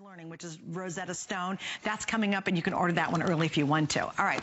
Learning, which is Rosetta Stone. That's coming up, and you can order that one early if you want to. All right.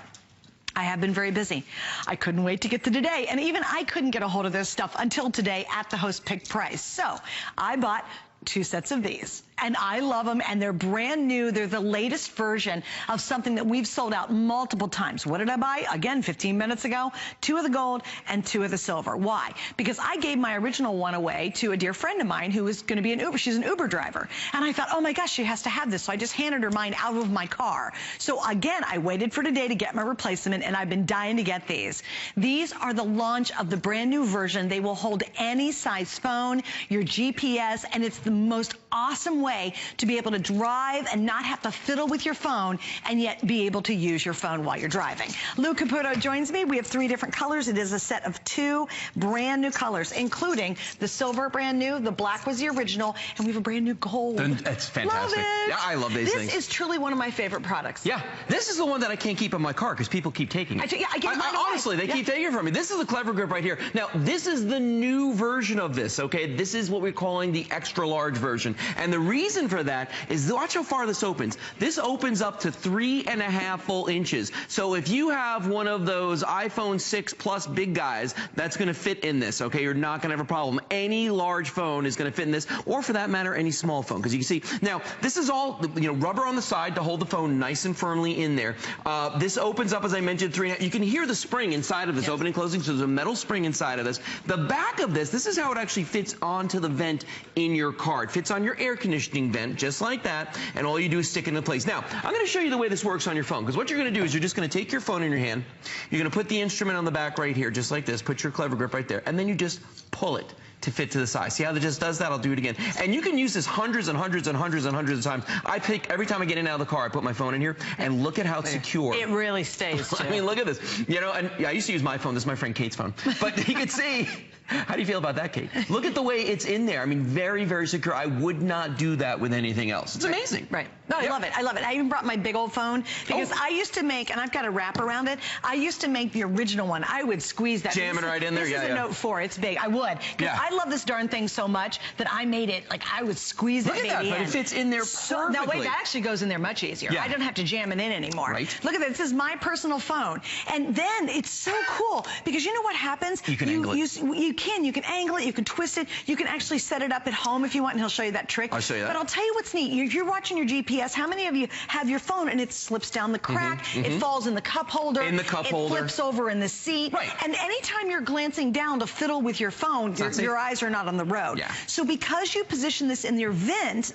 I have been very busy. I couldn't wait to get to today, and even I couldn't get a hold of this stuff until today at the host pick price. So I bought 2 sets of these, and I love them, and they're brand new. They're the latest version of something that we've sold out multiple times. What did I buy? Again, 15 minutes ago, 2 of the gold and 2 of the silver. Why? Because I gave my original one away to a dear friend of mine who was going to be an Uber. She's an Uber driver. And I thought, oh my gosh, she has to have this. So I just handed her mine out of my car. So again, I waited for today to get my replacement, and I've been dying to get these. These are the launch of the brand new version. They will hold any size phone, your GPS, and it's the most awesome way to be able to drive and not have to fiddle with your phone and yet be able to use your phone while you're driving. Lou Caputo joins me. We have 3 different colors. It is a set of 2 brand new colors, including the silver, brand new, the black was the original, and we have a brand new gold. That's fantastic. Love it. Yeah, I love these things. This is truly one of my favorite products. Yeah, this is the one that I can't keep in my car because people keep taking it. Honestly, they keep taking it from me. This is the Clever Grip right here. Now, this is the new version of this, okay? This is what we're calling the extra large version. And the reason for that is, watch how far this opens. This opens up to 3.5 full inches. So if you have one of those iPhone 6 Plus big guys, that's going to fit in this, okay? You're not going to have a problem. Any large phone is going to fit in this, or for that matter, any small phone. Because you can see, now, this is all, rubber on the side to hold the phone nice and firmly in there. This opens up, as I mentioned, 3.5. You can hear the spring inside of this, opening and closing, so there's a metal spring inside of this. The back of this is how it actually fits onto the vent in your car. It fits on your air conditioning vent, just like that, and all you do is stick it into place. Now, I'm going to show you the way this works on your phone, because what you're going to do is you're just going to take your phone in your hand, you're going to put the instrument on the back right here, just like this, put your Clever Grip right there, and then you just pull it to fit to the size. See how it just does that? I'll do it again. And you can use this hundreds and hundreds and hundreds and hundreds of times. Every time I get in and out of the car, I put my phone in here, and look at how secure. It really stays, too. I mean, look at this. And yeah, I used to use my phone. This is my friend Kate's phone. But you can see, how do you feel about that, Kate? Look at the way it's in there. I mean, very, very secure. I would not do that with anything else. It's amazing. Right. No, I love it. I love it. I even brought my big old phone because I used to make, and I've got a wrap around it, I used to make the original one. I would squeeze that. Jam it right in there. This is a Note 4. It's big. I would. Because I love this darn thing so much that I made it, like, I would squeeze that baby in. Look at that, but it fits in there perfectly. Now, wait, that actually goes in there much easier. I don't have to jam it in anymore. Right. Look at that. This is my personal phone. And then it's so cool because you know what happens? You can angle it. You can angle it. You can twist it. You can actually set it up at home if you want, and he'll show you that trick. I'll show you that. But I'll tell you what's neat. If you're watching your GPS, how many of you have your phone and it slips down the crack, it falls in the cup holder, it flips over in the seat, and anytime you're glancing down to fiddle with your phone, your eyes are not on the road. So because you position this in your vent,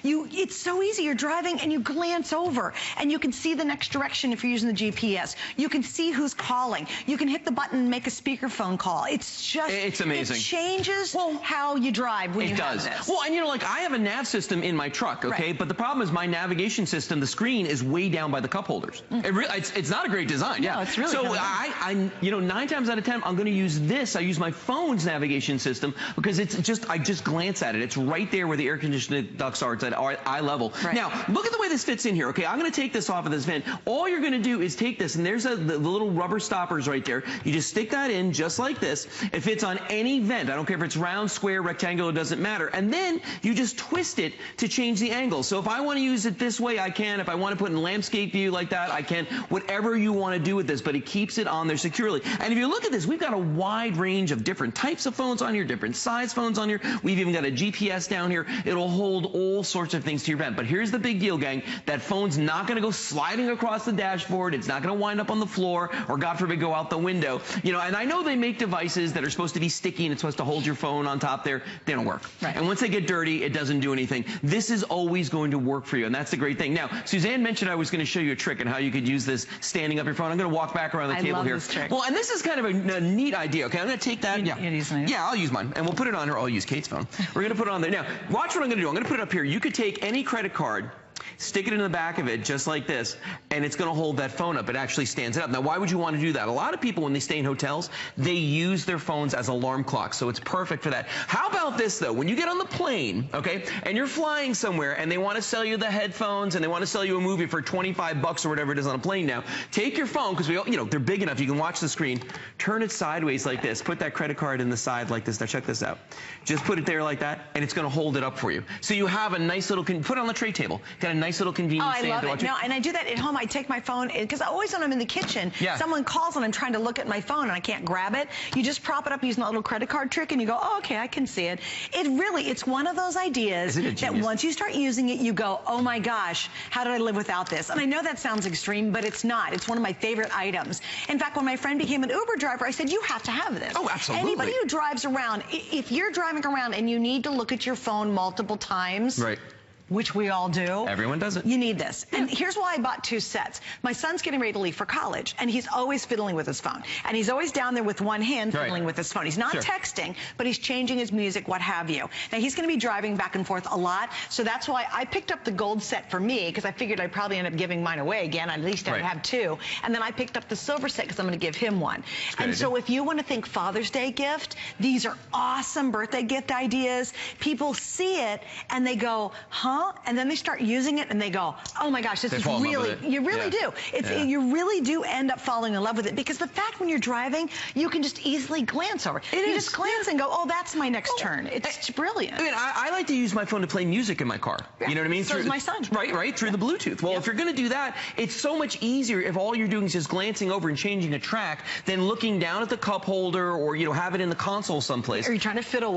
it's so easy. You're driving and you glance over and you can see the next direction if you're using the GPS. You can see who's calling. You can hit the button and make a speakerphone call. It's amazing. It changes how you drive when you have this. Well, and like I have a nav system in my truck, okay? But the problem is my navigation system, the screen is way down by the cup holders. It's not a great design. No, it's really so I 9 times out of 10, I'm going to use this. I use my phone's navigation system because I just glance at it. It's right there where the air conditioning ducts are. It's at eye level. Now, look at the way this fits in here, okay? I'm going to take this off of this vent. All you're going to do is take this, and there's the little rubber stoppers right there. You just stick that in just like this. It fits on any vent. I don't care if it's round, square, rectangular, it doesn't matter. And then you just twist it to change the angle. So if I want to use it this way, I can. If I want to put it in landscape view like that, I can. Whatever you want to do with this, but it keeps it on there securely. And if you look at this, we've got a wide range of different types of phones on here, different size phones on here. We've even got a GPS down here. It'll hold all sorts of things to your vent. But here's the big deal, gang. That phone's not going to go sliding across the dashboard. It's not going to wind up on the floor or, God forbid, go out the window. And I know they make devices that are supposed to be sticky and it's supposed to hold your phone on top there. They don't work. And once they get dirty, it doesn't do anything. This is always going to work for you, and that's the great thing. Now, Suzanne mentioned I was going to show you a trick on how you could use this standing up your phone. I'm going to walk back around the table here. This trick. Well, and this is kind of a neat idea, okay? I'm going to take that. Yeah, I'll use mine, and we'll put it on here. I'll use Kate's phone. We're going to put it on there. Now, watch what I'm going to do. I'm going to put it up here. You could take any credit card stick it in the back of it just like this, and it's going to hold that phone up. It actually stands it up. Now, why would you want to do that? A lot of people, when they stay in hotels, they use their phones as alarm clocks, so it's perfect for that. How about this, though? When you get on the plane, okay, and you're flying somewhere, and they want to sell you the headphones, and they want to sell you a movie for 25 bucks or whatever it is on a plane now, take your phone, because they're big enough, you can watch the screen, turn it sideways like this, put that credit card in the side like this. Now, check this out. Just put it there like that, and it's going to hold it up for you. So you have a nice little, put it on the tray table. Got a nice little convenience stand. Oh, I love it. No, and I do that at home. I take my phone, because always when I'm in the kitchen, someone calls and I'm trying to look at my phone and I can't grab it. You just prop it up using that little credit card trick and you go, oh, okay, I can see it. It's one of those ideas that once you start using it, you go, oh my gosh, how did I live without this? And I know that sounds extreme, but it's not. It's one of my favorite items. In fact, when my friend became an Uber driver, I said, you have to have this. Oh, absolutely. Anybody who drives around, if you're driving around and you need to look at your phone multiple times, right, which we all do. Everyone does it. You need this. And here's why I bought 2 sets. My son's getting ready to leave for college, and he's always fiddling with his phone. And he's always down there with one hand fiddling with his phone. He's not texting, but he's changing his music, what have you. Now, he's going to be driving back and forth a lot, so that's why I picked up the gold set for me, because I figured I'd probably end up giving mine away again. At least I'd have 2. And then I picked up the silver set because I'm going to give him one. And so if you want to think Father's Day gift, these are awesome birthday gift ideas. People see it, and they go, huh? And then they start using it and they go, oh my gosh, this is really, you really do. You really do end up falling in love with it, because the fact when you're driving, you can just easily glance over. You just glance and go, oh, that's my next turn. It's brilliant. I mean, I like to use my phone to play music in my car. You know what I mean? So does my son. Right, through the Bluetooth. Well, if you're going to do that, it's so much easier if all you're doing is just glancing over and changing a track than looking down at the cup holder or, have it in the console someplace. Or you're trying to fiddle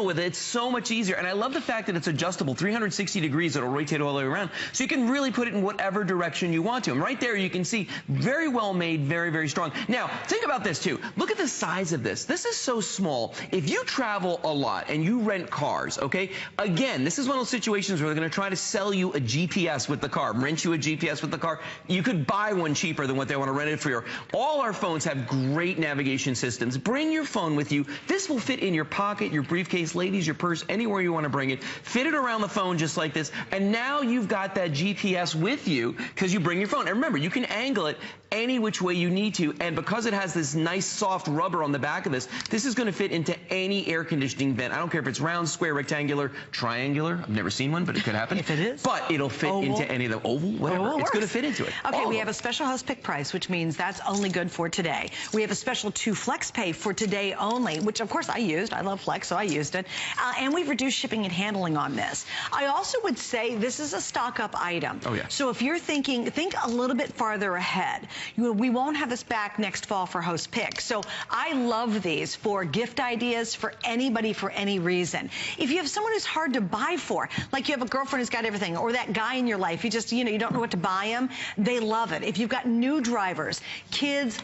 with it. It's so much easier. And I love the fact that it's adjustable, 360 degrees. It'll rotate all the way around, so you can really put it in whatever direction you want to. And right there you can see, very well made, very, very strong. Now, think about this too. Look at the size of this. This is so small. If you travel a lot and you rent cars, okay, again, this is one of those situations where they're going to try to sell you a GPS with the car, rent you a GPS with the car. You could buy one cheaper than what they want to rent it for you. All our phones have great navigation systems. Bring your phone with you. This will fit in your pocket, your briefcase, ladies, your purse, anywhere you want to bring it. Fit it around the phone just like this. And now you've got that GPS with you because you bring your phone. And remember, you can angle it any which way you need to. And because it has this nice soft rubber on the back of this, this is going to fit into any air conditioning vent. I don't care if it's round, square, rectangular, triangular. I've never seen one, but it could happen. If it is. But it'll fit into any of the oval, whatever. It's going to fit into it. Okay, we have a special host pick price, which means that's only good for today. We have a special 2 flex pay for today only, which of course I used. I love flex, so I used it. And we've reduced shipping and handling on this. I also would say this is a stock up item. Oh, yeah. So if you're thinking, think a little bit farther ahead. We won't have this back next fall for host pick. So I love these for gift ideas for anybody for any reason. If you have someone who's hard to buy for, like you have a girlfriend who's got everything, or that guy in your life, you just, you don't know what to buy him, they love it. If you've got new drivers, kids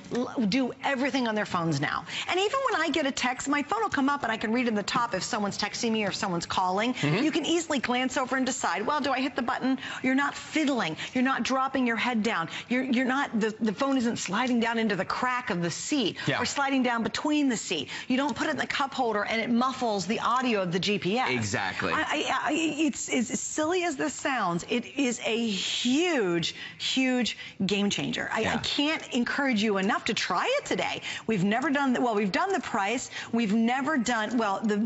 do everything on their phones now. And even when I get a text, my phone will come up and I can read in the top if someone's texting me or if someone's calling. You can easily glance over and decide, well, do I hit the button? You're not fiddling. You're not dropping your head down. You're not, the phone isn't sliding down into the crack of the seat or sliding down between the seat. You don't put it in the cup holder and it muffles the audio of the GPS. Exactly. It's as silly as this sounds, it is a huge, huge game changer. I can't encourage you enough to try it today. We've never done, we've done the price. We've never done,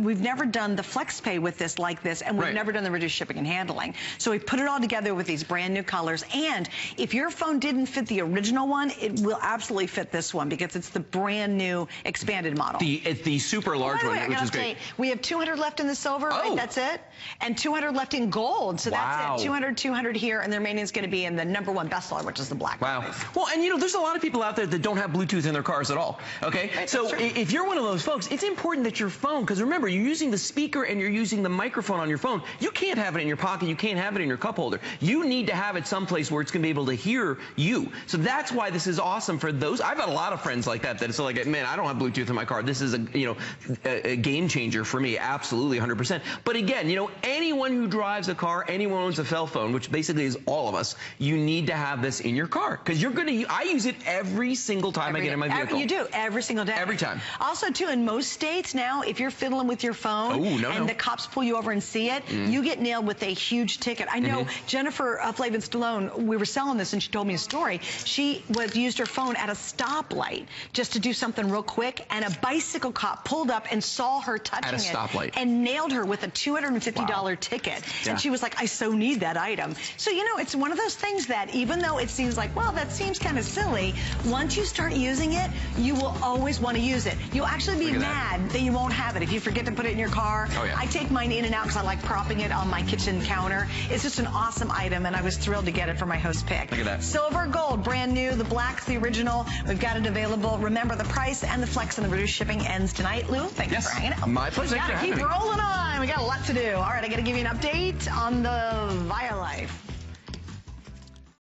we've never done the flex pay with this like this, and we've never done the reduced shipping and handling. So we put it all together with these brand new colors. And if your phone didn't fit the original one, it will absolutely fit this one because it's the brand new expanded model. It's the super large one, which is great. We have 200 left in the silver, right? That's it. And 200 left in gold. So that's it. 200 here, and the remaining is going to be in the #1 bestseller, which is the black. Wow. Well, and there's a lot of people out there that don't have Bluetooth in their cars at all. Okay? Right, so if you're one of those folks, it's important that your phone, because remember, you're using the speaker and you're using the microphone on your phone. You can't have it in your pocket. You can't have it in your cup holder. You need to have it someplace where it's going to be able to hear you. So that's why why this is awesome for those. I've had a lot of friends like that it's like, man, I don't have Bluetooth in my car. This is a game changer for me. Absolutely, 100%. But again, anyone who drives a car, anyone who owns a cell phone, which basically is all of us, you need to have this in your car because I use it every single time I get in my vehicle. You do, every single day. Every time. Also, too, in most states now, if you're fiddling with your phone and the cops pull you over and see it, you get nailed with a huge ticket. I know Jennifer Flavin Stallone, we were selling this and she told me a story. She used her phone at a stoplight just to do something real quick, and a bicycle cop pulled up and saw her touching at a stoplight and nailed her with a $250 ticket. Yeah. And she was like, I so need that item. So, it's one of those things that even though it seems like, well, that seems kind of silly, once you start using it, you will always want to use it. You'll actually be mad that you won't have it if you forget to put it in your car. Oh, yeah. I take mine in and out because I like propping it on my kitchen counter. It's just an awesome item, and I was thrilled to get it for my host pick. Look at that. Silver gold, brand new. The black's the original. We've got it available. Remember, the price and the flex and the reduced shipping ends tonight. Lou, thanks for hanging out. My pleasure. We got to keep rolling on. We got a lot to do. All right, I got to give you an update on the Via Life.